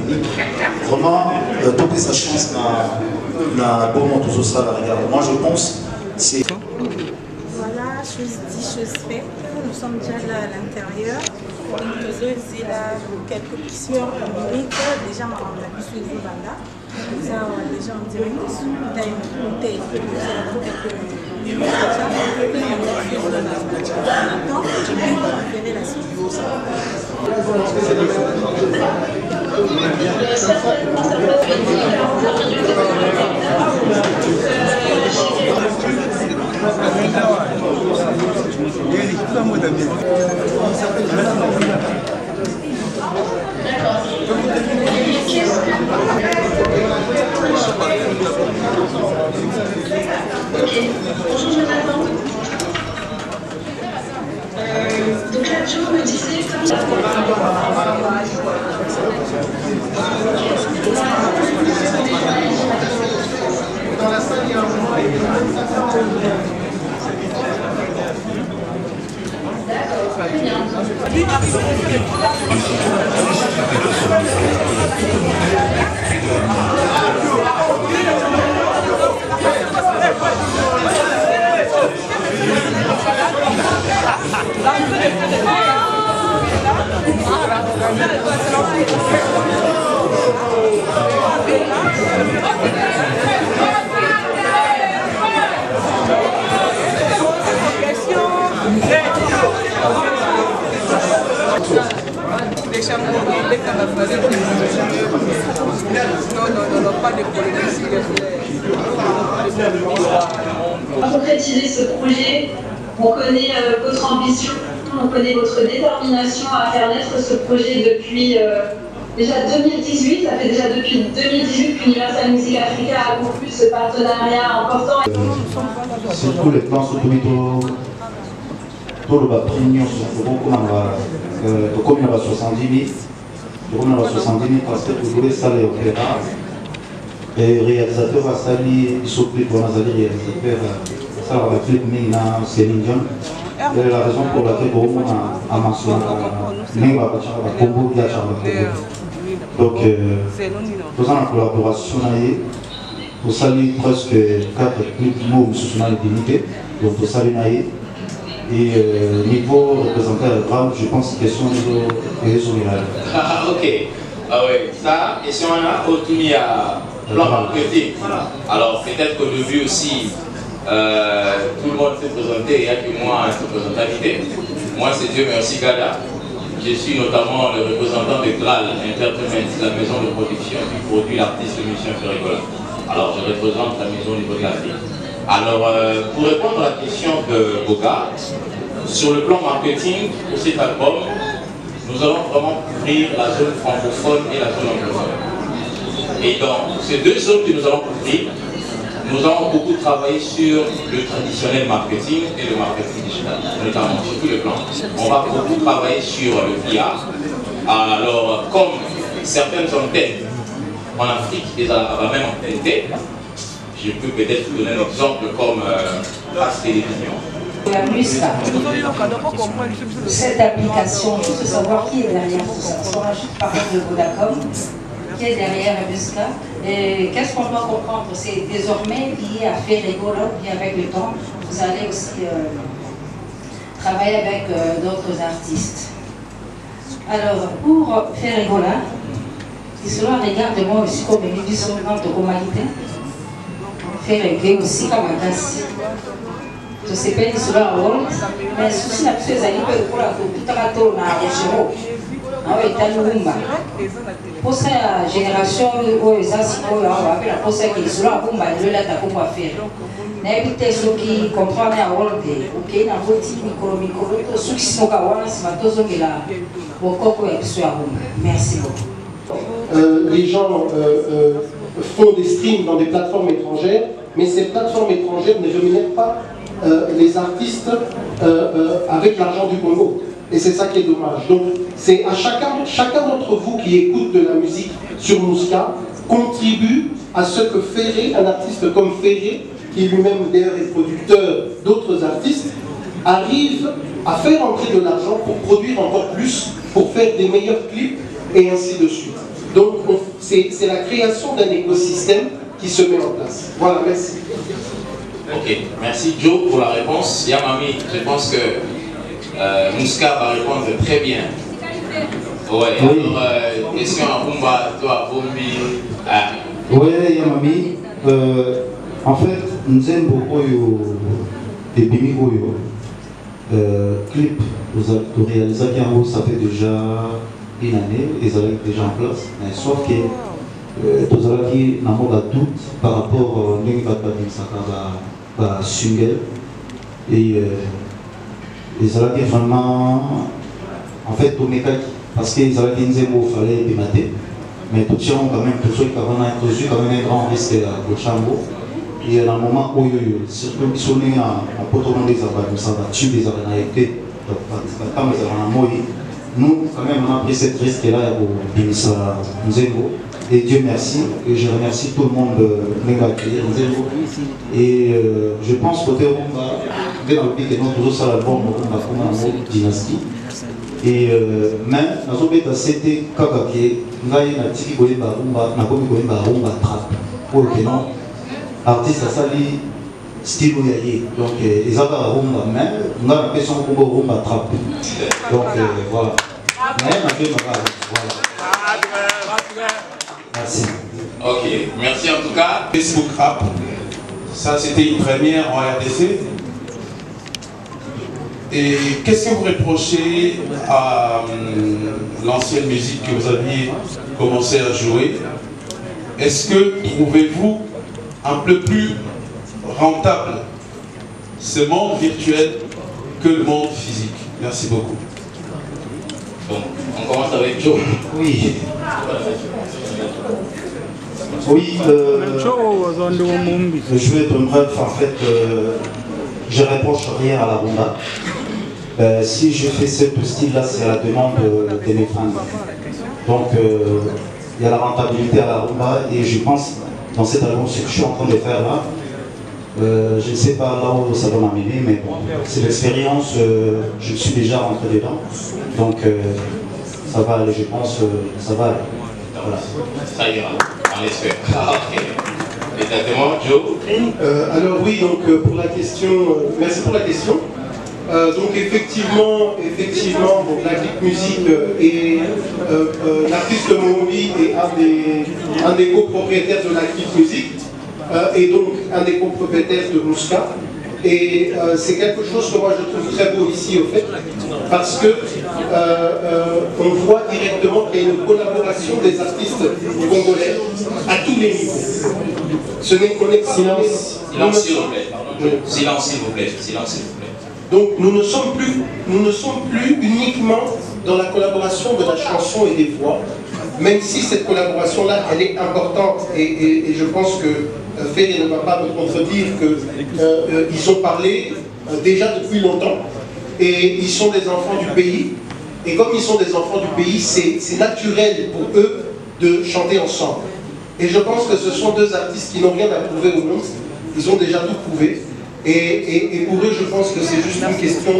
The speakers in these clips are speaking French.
technique. Vraiment, donner sa chance na bon tout ça la regarde. Moi je pense c'est voilà, chose dit, chose faite. Nous sommes déjà là à l'intérieur. Nous avons là quelques questions numériques. Déjà on a pu suivre là. Nous avons déjà en direct sur une bouteille. Nous avons quelques minutes. Maintenant, je vais conférer la suite. Bonjour Jonathan. Donc là, je me disais dans la salle, il y a un Non, pas de problème. Pour concrétiser ce projet, on connaît votre ambition, on connaît votre détermination à faire naître ce projet depuis déjà 2018. Ça fait déjà depuis 2018 qu'Universal Music Africa a conclu ce partenariat important. sur tous les plans, sur tout le bas premium, sur beaucoup de combien de 70 000, parce que vous voulez ça les opéras. Et réalisateur à Sali, il s'occupe pour les réalisateurs, ça va être clip Mina Céline Dion. C'est la raison pour laquelle on a mentionné Mina Congo de la Chambre. Donc, nous avons une collaboration pour saluer presque 4 clips mots sous la dignité. Donc, pour saluer. Et niveau représentateur, je pense que question de réseau viral. Ah, ok. Ah oui, ça, question là, autour à plan marketing. Alors, peut-être qu'au début aussi, tout le monde s'est présenté, il n'y a que moi en représentativité. Moi, c'est Dieu merci Gada. Je suis notamment le représentant de Graal Entertainment, la maison de production qui produit l'artiste Mission Ferrigola. Alors, je représente la maison au niveau de l'Afrique. Alors, pour répondre à la question de Boga, sur le plan marketing, pour cet album, nous allons vraiment couvrir la zone francophone et la zone anglophone. Et dans ces deux zones que nous allons couvrir, nous allons beaucoup travailler sur le traditionnel marketing et le marketing digital, notamment sur tous les plans. On va beaucoup travailler sur le VR. Alors, comme certaines antennes en Afrique, les Arabes même en TNT, je peux peut-être vous donner un exemple comme Pass Télévision. La MUSCA, cette application, il faut savoir qui est derrière tout ça. On va juste parler de Vodacom, qui est derrière la MUSCA. Et qu'est-ce qu'on doit comprendre? C'est désormais lié à Ferrigola, bien avec le temps, vous allez aussi travailler avec d'autres artistes. Alors, pour Ferrigola, et cela regarde-moi aussi comme une édition de Romalité, Ferrigola aussi comme un casse. Je ne sais pas si cela rôle, mais si la personne est pour la tout na Rochero, pour cette génération, pour ceux qui sont là, pour faire. N'habitez ceux qui comprennent la rôle de ok, na voti micro, ceux qui sont kawana, c'est ma tozo qui la bokoko et puis merci beaucoup. Les gens font des streams dans des plateformes étrangères, mais ces plateformes étrangères ne rémunèrent pas les artistes avec l'argent du Congo. Et c'est ça qui est dommage. Donc, c'est à chacun d'entre vous qui écoute de la musique sur Mouska, contribue à ce que Ferré, un artiste comme Ferré, qui lui-même d'ailleurs est producteur d'autres artistes, arrive à faire entrer de l'argent pour produire encore plus, pour faire des meilleurs clips, et ainsi de suite. Donc, on c'est la création d'un écosystème qui se met en place. Voilà, merci. Ok, merci Joe pour la réponse. Yamami, je pense que Mouska va répondre très bien. Ouais, oui. Alors, question à Rumba, toi, Bombi. Oui, Yamami. En fait, nous aimons beaucoup les Bimi Goyo. Clip, vous réalisez qu'en haut, ça fait déjà une année, ils sont déjà en place. Mais sauf que tous qui n'ont pas de doute par rapport à l'Inga single. Et ils sont vraiment. En fait, tout le parce qu'ils ont dit qu'il fallait démater. Mais tout ça, quand même, tout ça, quand même un grand risque au chambo. Et à un moment où surtout ils sont nés en potonon des avantages, ça va tuer des avantages. Nous, quand même, on a pris cette risque-là pour Binissa Nzengo. Et Dieu merci, et je remercie tout le monde de nous accueillir Nzengo. Et je pense que Rumba, dès dans le pays, nous toujours ça l'album Rumba comme un dynastie. Et même, nous avons c'était Kakake, nous avons dit que nous avons Rumba trap. Pour le non, artiste à sali style yaye. Donc, ils avaient un Rumba, mais nous avons fait son Rumba trap. Donc, voilà. Merci. Ok, merci en tout cas. Facebook Rap, ça c'était une première en RDC. Et qu'est-ce que vous reprochez à l'ancienne musique que vous aviez commencé à jouer? Est-ce que trouvez-vous un peu plus rentable ce monde virtuel que le monde physique? Merci beaucoup. Donc, on commence avec Joe. Oui. Oui, je vais être bref. En fait, je ne reproche rien à la rumba. Si je fais ce style-là, c'est à la demande de mes fans. Donc, il y a la rentabilité à la rumba et je pense, dans cet album, ce que je suis en train de faire là, je ne sais pas là où ça va m'amener, mais bon, c'est l'expérience, je suis déjà rentré dedans. Donc, ça va aller, je pense, ça va aller. Voilà. Ça ira, on l'espère. Ok. Exactement, Joe. Alors oui, donc pour la question, merci pour la question. Donc effectivement, bon, la clip musique et l'artiste Mombi est un des copropriétaires de la clip musique et donc un des copropriétaires de Mouska. Et c'est quelque chose que moi je trouve très beau ici au fait, parce que on voit directement qu'il y a une collaboration des artistes congolais à tous les niveaux. Ce n'est qu'on est silence, s'il vous plaît. Silence, s'il vous plaît. Silence, s'il vous plaît. Donc nous ne sommes plus uniquement dans la collaboration de la chanson et des voix, même si cette collaboration-là, elle est importante et je pense que Félix ne va pas me contredire qu'ils ont parlé déjà depuis longtemps et ils sont des enfants du pays et comme ils sont des enfants du pays, c'est naturel pour eux de chanter ensemble. Et je pense que ce sont deux artistes qui n'ont rien à prouver au monde, ils ont déjà tout prouvé. Et pour eux, je pense que c'est juste une question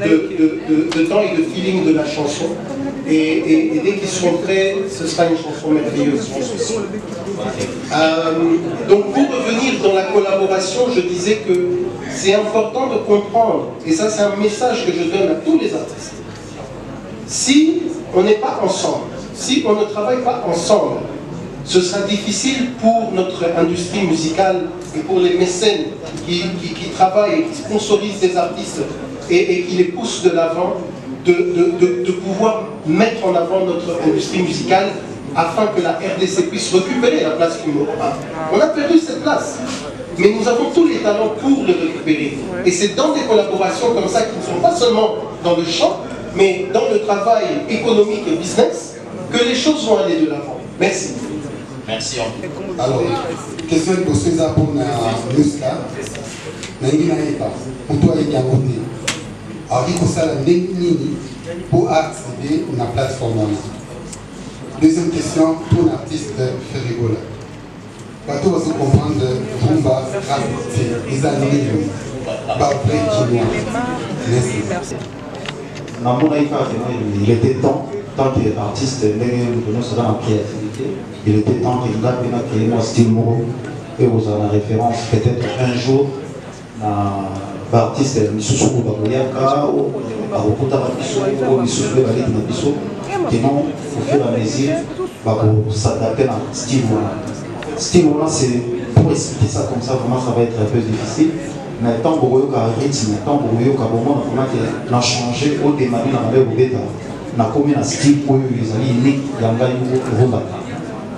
de temps et de feeling de la chanson. Et dès qu'ils seront prêts, ce sera une chanson merveilleuse. Donc pour revenir dans la collaboration, je disais que c'est important de comprendre, et ça c'est un message que je donne à tous les artistes. Si on n'est pas ensemble, si on ne travaille pas ensemble, ce sera difficile pour notre industrie musicale et pour les mécènes qui travaillent et qui sponsorisent des artistes et qui les poussent de l'avant de pouvoir mettre en avant notre industrie musicale afin que la RDC puisse récupérer la place qu'il a. On a perdu cette place, mais nous avons tous les talents pour le récupérer. Et c'est dans des collaborations comme ça qui ne sont pas seulement dans le chant, mais dans le travail économique et business, que les choses vont aller de l'avant. Merci. Merci. Alors, question de César pour la Mouska. Pour toi, il y a un côté. Alors, il faut ça pour accéder à la plateforme. Deuxième question pour l'artiste Ferrigola. Quand vous comprendre Rumba, les années, merci. Il était temps, tant qu'artiste, de nous en créativité. il était temps que nous avons créé mon style mot et vous en avez référence peut-être un jour l'artiste Misusu Baboyaka ou Barokuta Babiso ou Misusu Babalek Nabiso qui non au fur et à mesure pour s'adapter à un style mot. Style mot c'est pour expliquer ça comme ça vraiment ça va être un peu difficile. Mais tant que vous avez un rythme, tant que vous avez un moment on a changé au démarrage dans le bébé. On a commis un style où les amis uniques, il y a un gars qui est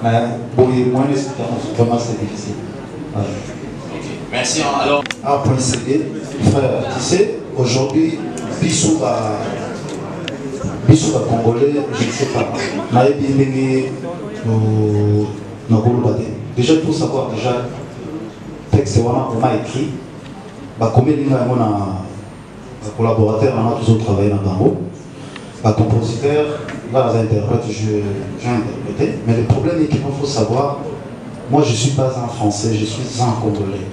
mais pour les moyens d'espérance, vraiment c'est difficile. Merci. Alors, point CD, frère, tu sais, aujourd'hui, Bissou va Congolais, je ne sais pas. Déjà, il faut savoir, déjà, le texte, on a écrit, combien de collaborateurs on a toujours travaillé dans Bango. Compositeur, là, les interprètes, j'ai interprété. Mais le problème est qu'il faut savoir, moi je ne suis pas un Français, je suis un Congolais.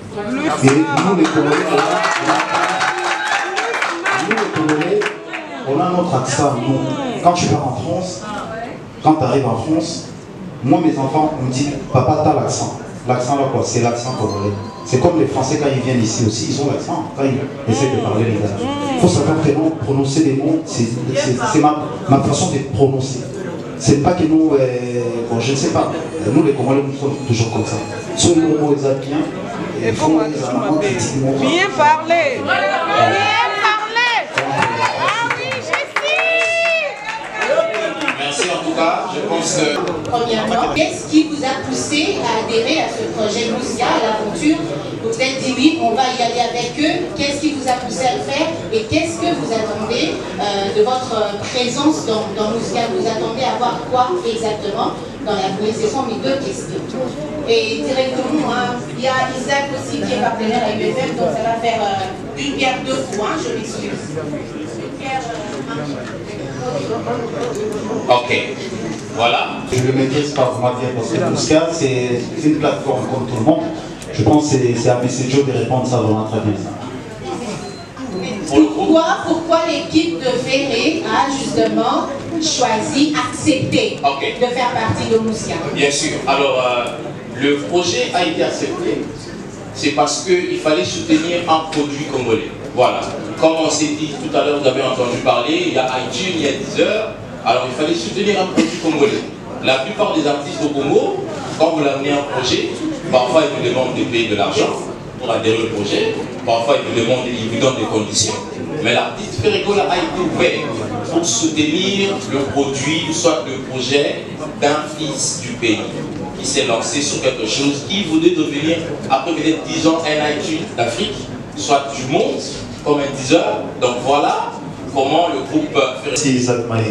Et nous les Congolais, on a notre accent. Nous. Quand tu pars en France, quand tu arrives en France, moi mes enfants me disent, papa, t'as l'accent. L'accent là quoi, c'est l'accent congolais. C'est comme les Français quand ils viennent ici aussi, ils ont l'accent quand ils essaient de parler les gars. Il faut savoir que non, prononcer les mots, c'est ma façon de prononcer. C'est pas que nous, bon, je ne sais pas, nous les Congolais nous font toujours comme ça. Soit les mots ils ont bien, il faut bien parler. merci en tout cas, je pense que... Premièrement, qu'est-ce qui vous a poussé à adhérer à ce projet Moussia, à l'aventure? Vous vous êtes dit oui, on va y aller avec eux. Qu'est-ce qui vous a poussé à le faire? Et qu'est-ce que vous attendez de votre présence dans Moussia? Vous attendez à voir quoi exactement dans la première session? Mais deux questions. Et directement, il y a Isaac aussi qui est partenaire à UFM, donc ça va faire une pierre deux coups, je m'excuse. Une pierre, ok, voilà. Je le maîtrise pas vraiment bien parce que Moussia, c'est une plateforme comme tout le monde. Je pense que c'est à Messenger de répondre ça vraiment très bien. Pourquoi l'équipe de Ferré a justement choisi, accepté de faire partie de Moussia? Bien sûr. Alors, le projet a été accepté. C'est parce qu'il fallait soutenir un produit congolais. Voilà. Comme on s'est dit tout à l'heure, vous avez entendu parler, il y a iTunes, il y a Deezer. Alors, il fallait soutenir un produit congolais. La plupart des artistes au Congo, quand vous l'amenez un projet, parfois ils vous demandent de payer de l'argent pour adhérer au projet. Parfois ils vous donnent des conditions. Mais l'artiste Ferregola a été ouvert pour soutenir le produit, soit le projet d'un fils du pays qui s'est lancé sur quelque chose qui voulait devenir, après peut-être 10 ans, un iTunes d'Afrique, soit du monde, comme un Deezer. Donc voilà comment le groupe Ferregola.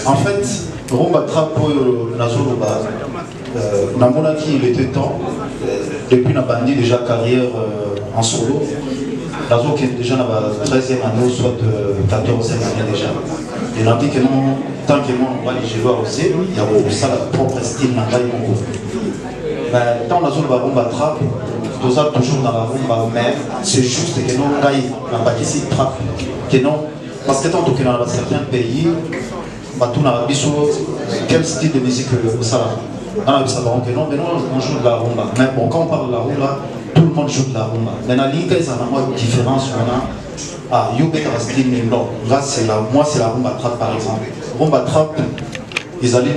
En fait, Rumba Trap Nazoloba, il était temps, depuis qu'on a bandit déjà carrière en solo, Nazo qui est déjà dans la 13e année, soit 14e année déjà. Et on a dit que non, tant que moi on va les jouer aussi, il y a ça la propre style dans le Congo. Mais tant Nazoloba Rumba Trap, tout ça toujours dans la rumba, mais c'est juste que non, on a pas ici trap, que non. Parce que tant que dans certains pays, quel style de musique ça va? Non, mais non, on joue de la rumba. Mais bon, quand on parle de la rumba, tout le monde joue de la rumba. Mais dans l'Inca, il y a une différence. Ah, là, moi, c'est la rumba trap par exemple. Rumba trap, ils allaient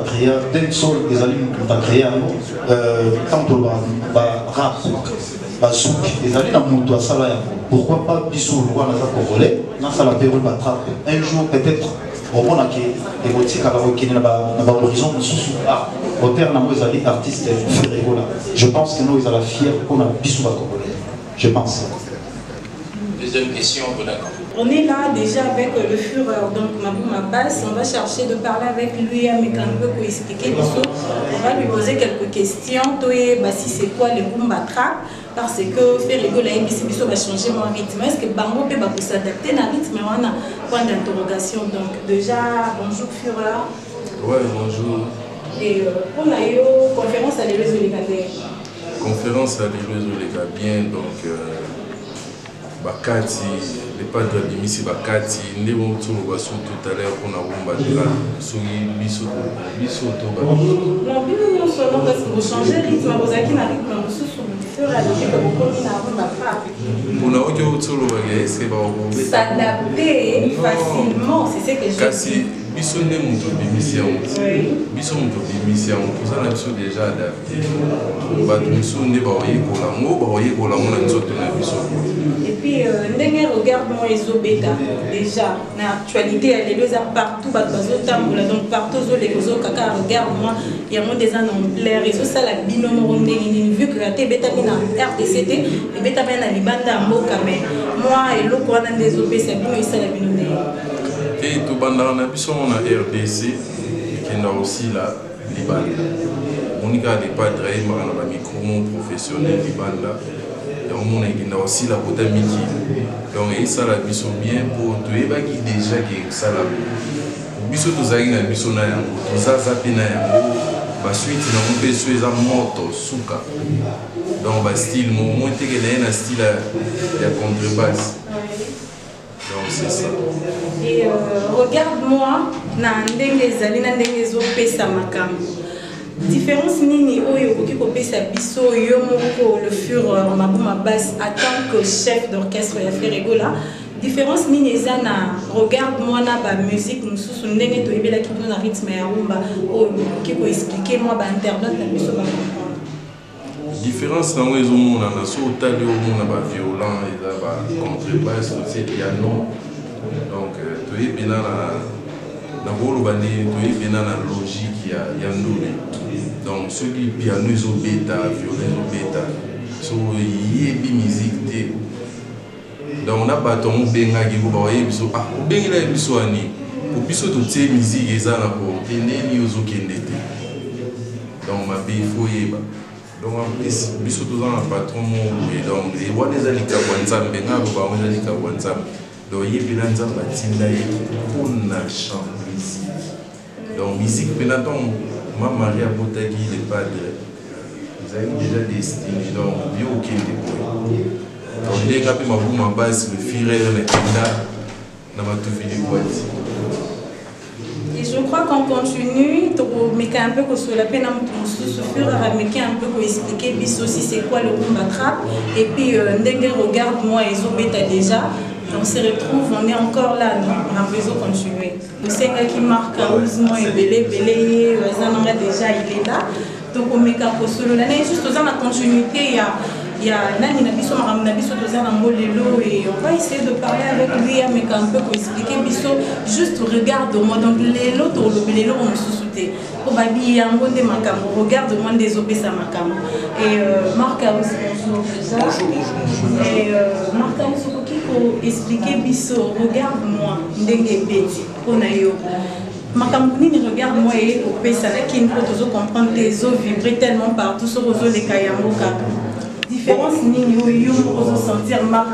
créer d'un sol, ils allaient créer tantôt rap. Ils allaient dans le monde pourquoi pas Bissou le roi Naza Congolais, dans la période battrape. Un jour peut-être au monde qui est évoqué dans l'horizon au terme où ils allaient artistes Ferregola. Je pense que nous ils allaient fiers qu'on a Bissou Congolais. Je pense. Deuxième question, d'accord. On est là déjà avec le Führer, donc ma base, on va chercher de parler avec lui, avec un peu pour expliquer les choses. On va lui poser quelques questions, si c'est quoi les Rumba Trap, parce que Ferregola et Bissibiso va changer mon rythme. Est-ce que Bango peut s'adapter à rythme? On a point d'interrogation. Donc déjà, bonjour Führer. Ouais, bonjour. Et pour la conférence à l'Élève Oligabé. Conférence à l'Élève Oligabé, donc bakati les padres bimisi bakati nde moto baso tout à l'heure pour na bomba de là soki biso to ba non bino solo parce que vous changez rythme vous avez na rythme mosusu fur et à mesure que vous continuez à bomba pas bona oki otolo ba est-ce que ba bomba s'adapter facilement c'est ce que je kasi biso nde moto bimisi yango biso moto bimisi yango kozala biso déjà adapté bato mosusu nde baoyekola ngo na nzoto na biso. Et puis ndenge regarde moi ezobeta déjà na actualité elle est déjà partout bazotambola donc partout les kaka regarde moi il y a moins des ans en l'air et ça la binomo ndenge vu que ate beta na RDCT et beta na libanda mboka mais moi et loko wana ndezopesa bino ça la binomo. Et tout bandana na biso na RDC qui n'a aussi la libanda monika des padres na ba micro professionnel libanda on a aussi la côté miki donc et ça la biso bien pour tu es qui déjà qui ça la biso to zaki na biso na yango to za zapi na yango ba suite na on peut sueza moto suka donc ba style mo te que na style ya contrebasse donc c'est ça. Et regarde-moi na ndenge zali na ndenge zo pesa makambo. Différence nini oyo okoki kopesa biso yo moko le fureur mabuma basse en tant que chef d'orchestre ya Ferregola différence nini eza na regarde-moi na ba musique mususu ndenge toyebela ki na rythme ya rumba oyo okoki ko expliquer moi ba internaute na biso ba comprendre différence nango ezomona na so otali omona ba violent eza ba contrebasse aussi piano donc toyebela na bolo bandi toyebela na logique ya ndule. Donc ceux qui piano ils ont bêta, violon ils ont bêta, so yebi musique te. Donc on a bâton benga qui vous voyez biso ah benga la biso ani pour biso to tie musique eza na pour teneni ozo kendete. Donc ma bi faut yeba. Donc en plus biso to za na patron mo et donc et wa des alika wanzam benga ba wa alika wanzam. Donc yebi na nzamba tinda ye pour na chanter musique. Donc musique penaton ma Maria Botagui, les padres, ils avaient déjà destiné, donc il n'y a aucun débrouille. Donc dès que ma boum en base, le firé, le tenda, n'a pas tout fini pour être. Et je crois qu'on continue, mais un peu que sur la peine, mais un peu pour expliquer, puis aussi c'est quoi le rumba trap, et puis Ndenge regarde-moi, ils ont bêta déjà. On se retrouve, on est encore là, on a besoin de continuer. Le Senga qui marque heureusement et Belé, déjà il est là. Donc on met un solo. L'année juste dans la continuité, il y a Nani Nabiso, Nabiso, Molelo, et on va essayer de parler avec lui, mais un peu pour expliquer Biso, juste regarde-moi. Donc les lots, les lots, on se soutient. Obabi, un bon de Macam, regarde-moi des obés à Macam. Et Marc a aussi bonjour déjà. Et Marc a aussi pour expliquer Biso, regarde-moi, Ndenge Beti, Onayo. Makambuni, regarde-moi et au Pesa, qui ne peut comprendre tes os vibrer tellement partout sur les os de Kayamoka. Différence nini oyo ozo sentir Marc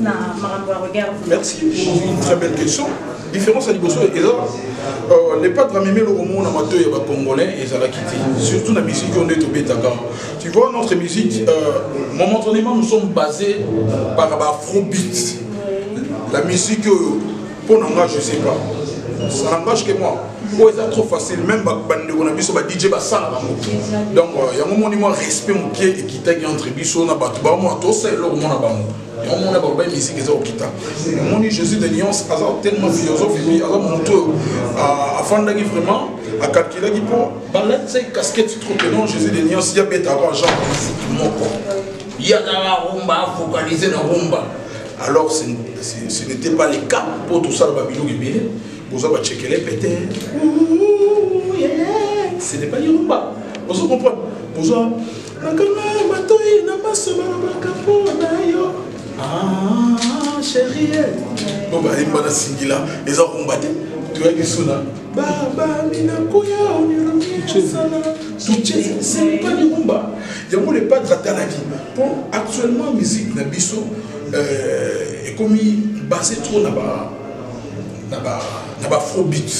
na Maramba regarde. Merci, une très belle question. Différence à Liboso et les padres à le roman amateur et congolais et ça l'a quitté. Surtout la musique on est au Bétaga. Tu vois notre musique, momentanément nous sommes basés par l'afrobeat. La musique pour l'engagement je sais pas. Ça n'engage que moi. C'est trop facile, même si DJ Bassan. Donc, il y a un moment de respect et qui est entre Bisso et Batouba. Tout ça, il y a un moment de musique qui est au Kita. Mon Jésus de nuance, tellement philosophe et puis afin de vraiment à calculer qui pour balade cette casquette trop non Jésus de nuance il y a bête avant genre il y a la rumba focalisé dans rumba. Alors ce n'était pas le cas pour tout ça le Babylone qui est vous avez checké les pétés. Ce n'est pas du rumba. Vous comprenez? Vous avez ah chérie. Bon bah il m'a dit là les gens rumba tu vois qui sont là. Baba mina koya on est c'est pas du rumba. Il y a les padres à la vie. Pour actuellement musique na biso est comme basé trop là-bas. Afrobeat.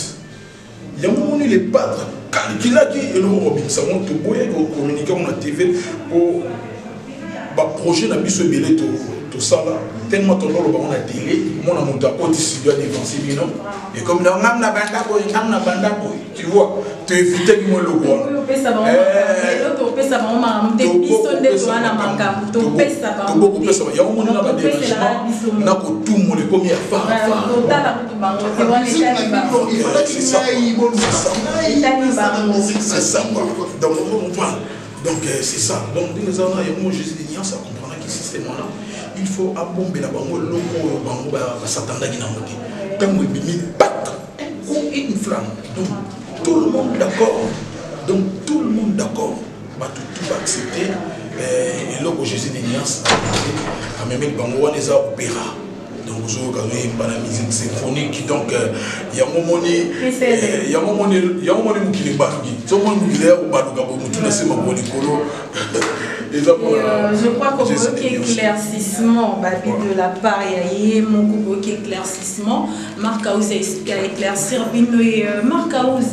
Il y a un moment où les padres, quand il a dit Robin, ça monte au bout et communiquer sur la TV pour projet n'a plus ce billet tout ça là. tellement ton rôle on a télé, mon amour t'a aussi bien dévancé bino. Et comme dans ngam na banda boy, tu vois, tu évites que moi le bois. Donc c'est ça. Donc nous avons Jésus de Niance à comprendre que ce système-là, il faut abomber la bango, le bango va s'attendre à une amouti. Quand vous avez une flamme, donc tout le monde d'accord. Donc tout le monde d'accord. Tout va accepter. Et là où Jésus de Niance a même le bango, on les a opéra. Donc vous avez la musique symphonique. Donc il y a un moment qui est balougi. Tout le monde est là où je crois qu'on veut qu'il y ait éclaircissement de la part, il y a mon éclaircissement. Marc House a éclaircir Marc House.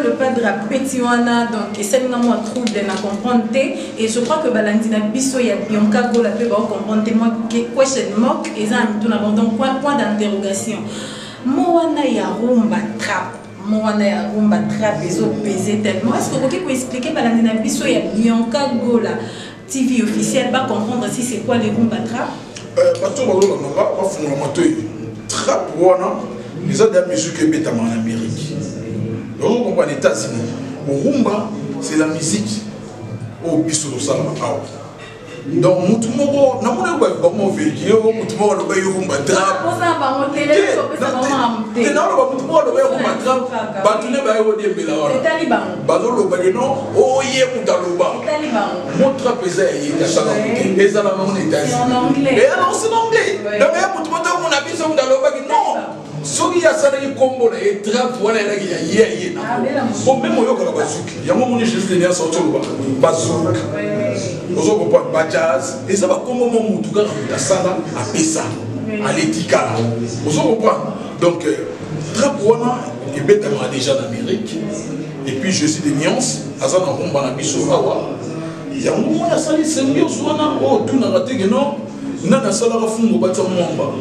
Le padre a petit wana donc c'est un trouble de comprendre et je crois que balandina biso ya Bianca Gola peut comprendre moi question mark et ça nous avons point d'interrogation moana ya rumba trap ils ont pesé tellement est-ce que vous pouvez expliquer balandina biso ya Bianca Gola TV officiel va comprendre si c'est quoi les rumba trap trap wana ils ont des musiques qui sont en Amérique. Vous comprenez les États-Unis. Rumba, c'est la musique. Au biso de ça. Donc, nous tout le monde, nous avons dit comment vérifier, nous avons dit rumba trap. Nous avons dit rumba trap. Batune ba yo de bela wana. Bazolo ba non, oh ye mutaloba. Mon trap eza yé ça eza la mon États-Unis. En anglais. Et alors c'est en anglais. Donc ya mutumoto mon abiso mutaloba non. Soki ya sala yi kombo na e trap wana na ki ya ye na. Bon même yo kala bazuki. Ya mo moni juste venir sortir le bazouk. Ozo ko pas jazz et ça va kombo mo mutu ka ta sala a pesa. À l'étika. Ozo ko pas. Donc trap wana e beta déjà en Amérique. Et puis je suis de Niance, azana rumba na biso awa. Ya mo mona sali sembio swana o tu na ratege non. Nana sala ka fungo ba tsomomba.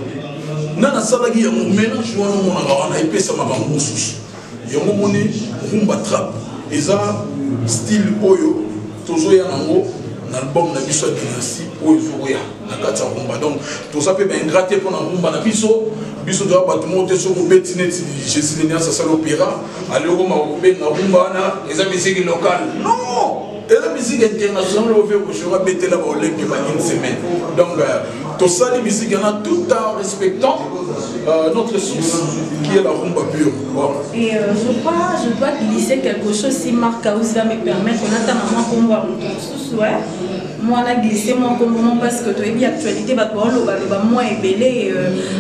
Nana salagi ya mélange wana mona wana epesa makambo mosusu yango moni rumba trap eza style oyo tozoya nango na album na biso ya dynastie oyo zoya na kati ya rumba donc toza pe baingrate mpona rumba na biso toza bato moko te soki obeti neti Jésus de Niance asala opéra alekoma kobenga rumba wana eza misiki locale non eza misiki internationale oyo koshora betela baolenge ba une semaine donc tout ça, les musiques, tout en respectant notre source, qui est la rumba pure. Voilà. Et je dois glisser quelque chose, si Marc House va me permettre, on attend maman qu'on voit le sous moi, on a glissé mon moment parce que tu as bien l'actualité, moi et belé.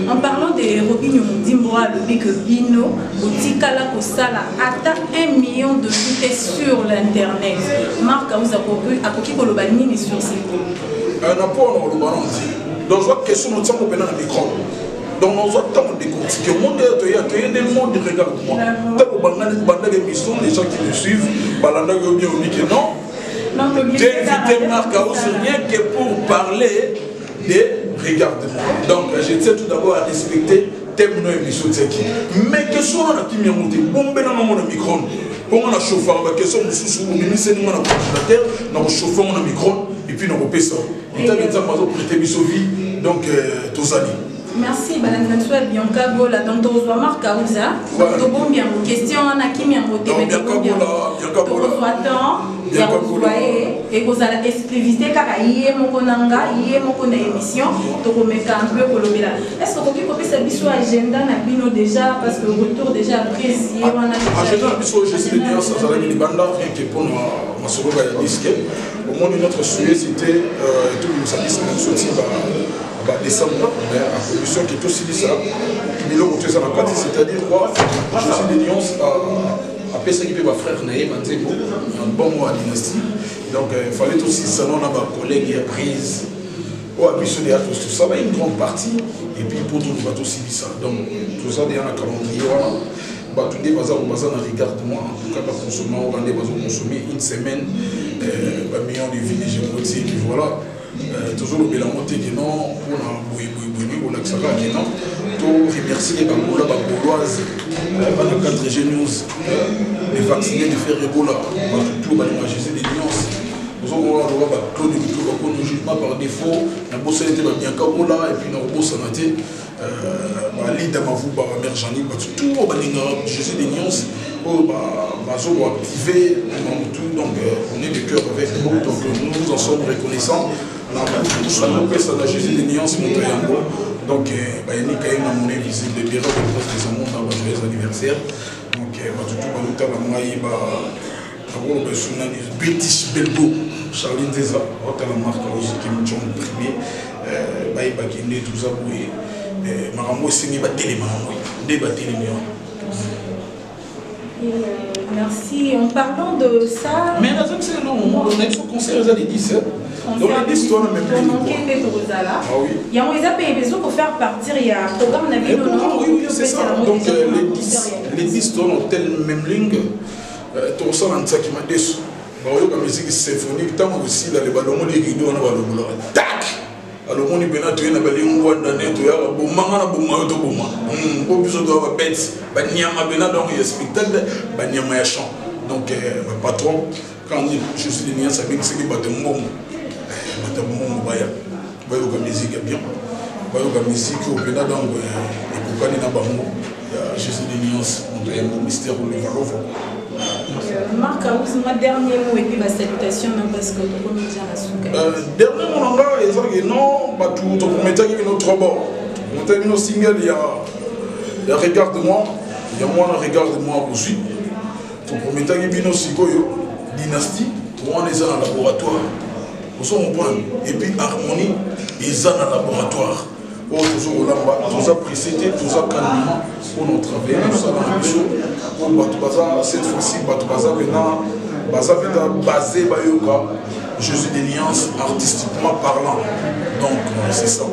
En parlant de Robinho Dimboa, le que Bino, Botikala Kosala, atteint 1 million de vues sur l'internet. Marc House a coquille pour le banini sur ses comptes. Un apport dans le ballon. Donc, je vois que question nous sommes au micro. Donc, nous avons décortiqué. Le monde est des mondes de regarde-moi. Les gens qui me suivent, non. J'ai invité Marc House rien que pour parler de regarde-moi. Donc, je tiens tout d'abord à respecter thème de l'émission. Mais que soit on a qui m'a monté, bombe dans mon micro. Pour on a chauffé, on a question de sous-sous, on a mis un congélateur, on a chauffé mon micro, et puis on a coupé ça. Donc, tous amis. Merci, Madame François Bianca Gola. Donc, tu reçois Marc House. Tu as bien vos questions, on a qui m'a voté. Tu reçois tant, tu reçois et vous allez exclusivité car il y a mon konanga, il y a mon émission, tu remets un peu pour le là. Est-ce que vous pouvez faire ce agenda n'a bino déjà parce que le retour déjà apprécié. Agenda je sais bien ça ça les bandes rien que pour ma solo disque. Au moins notre sujet c'était tout le service même sorti décembre mais à condition que tout aussi ça mais là on la partie c'est-à-dire quoi je suis des nuances à ça qui peut ma frère Naïm Anzebo un bon mot à dynastie donc il fallait aussi ça on a ma collègue et prise ou à tout ça va une grande partie et puis pour tout le bateau aussi ça donc tout ça derrière la calendrier voilà tout des bazar au bazar regarde-moi en tout cas pas consommer on va consommer une semaine millions de villes et voilà toujours le mélange qui non pour la Xara qui non tout remercier les Bangola Bangoloises pendant 4G News les vaccinés de faire Ebola tout le Jésus des nuances nous avons Claude Boutou jugement par défaut la bosse était bien Kabola et puis la bosse en athée l'île d'Amavou par mère Jeannick tout Jésus des nuances pour activer donc on est de cœur avec nous donc nous en sommes reconnaissants la Jésus des nuances Montayango donc il y a une monnaie visible de bureau de presse des amours dans le joyeux anniversaire donc tout British Belgo Charline Deza la marque qui me tombe premier tout ça Marambo c'est mis batté merci. En parlant de ça... Mais la c'est non, on a eu son concert aux années 10. Donc les 10, on a même plus. Ah oui. Il y a un pays besoin pour faire partir, il y a un programme d'avis. Oui, c'est ça. Donc les 10 tonnes ont telle même ligne. Tu ressens un sac qui m'a déçu. La musique symphonique, tant aussi, les ballons, les rideaux, on a ballon. Tac! Alors on est bien à tuer la belle on d'année tu as bon maman bon maman to bon maman bon besoin de bête banyama bena donc il y a spectacle banyama ya chant donc patron quand je suis venu ça bien c'est que batembo baya bayo ka musique bien bayo ka musique au bena donc et kokani na bango je suis venu on doit un mystère au Levalova. Marc Aouz, ma dernier mot et puis ma salutation parce que tout le monde a souka. Dernier mot là, ils ont dit non, bah tout on mettait une autre bord. On mettait une single il y a regarde-moi, il y a moi regarde-moi aussi. Donc on mettait une sikoyo dynastie, on est dans le laboratoire. Pour ça on prend et puis harmonie, ils sont dans le laboratoire. Oh, toujours là, tout ça précédé, tout ça calmement, pour nous travailler, tout ça dans le show. Pour cette fois-ci, maintenant, basé Jésus des nuances artistiquement parlant. Donc, c'est ça.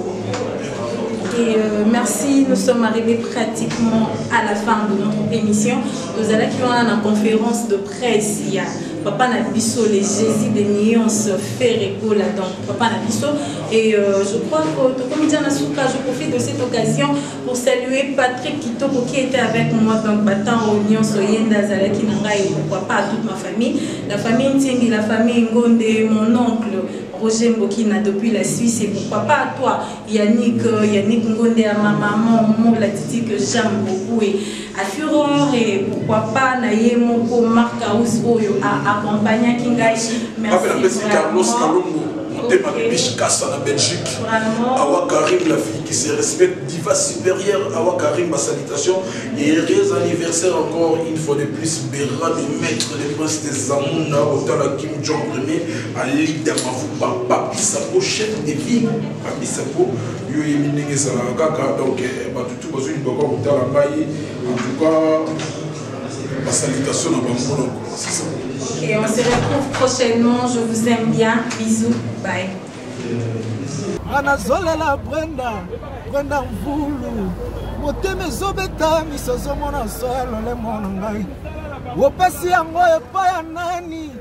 Et merci, nous sommes arrivés pratiquement à la fin de notre émission. Nous allons qui ont une conférence de presse. Il y a Papa Nabiso, les Jésus des nuances, Ferrego là, donc Papa Nabiso. Et je crois que, comme dit Anasuka, je profite de cette occasion pour saluer Patrick Kitoko qui était avec moi dans le bâton au Nyon Soyenda Zalaki Nanga et pourquoi pas à toute ma famille. La famille Ntingi, la famille Ngonde, mon oncle Roger Mbokina depuis la Suisse et pourquoi pas à toi Yannick Ngonde, à ma maman, la titi que j'aime beaucoup et à Fureur et pourquoi pas Naye Moko, Marc Aouz Oyo à accompagner Kingai. Merci Carlos Kalongo, Montema de Bichkassa en Belgique. Awa Karim, la fille qui se respecte, diva supérieure, Awa Karim, ma salutation. Et heureux anniversaire encore une fois de plus, Béra de maître des princes des Amouna, Otala Kim Jong premier, à l'île d'Amavou, Papi Sapo, chef des villes, Papi Sapo, Yoye Minenge Salakaka, donc, tout besoin de Boko Otala Maï, en tout cas, ma salutation à Bambono, c'est ça. Et on se retrouve prochainement. Je vous aime bien. Bisous. Bye. Anazolela Brenda Mvulu. Moteme zobeta misozo mona soya lole mona ngai. Wopasi yango epa ya nani?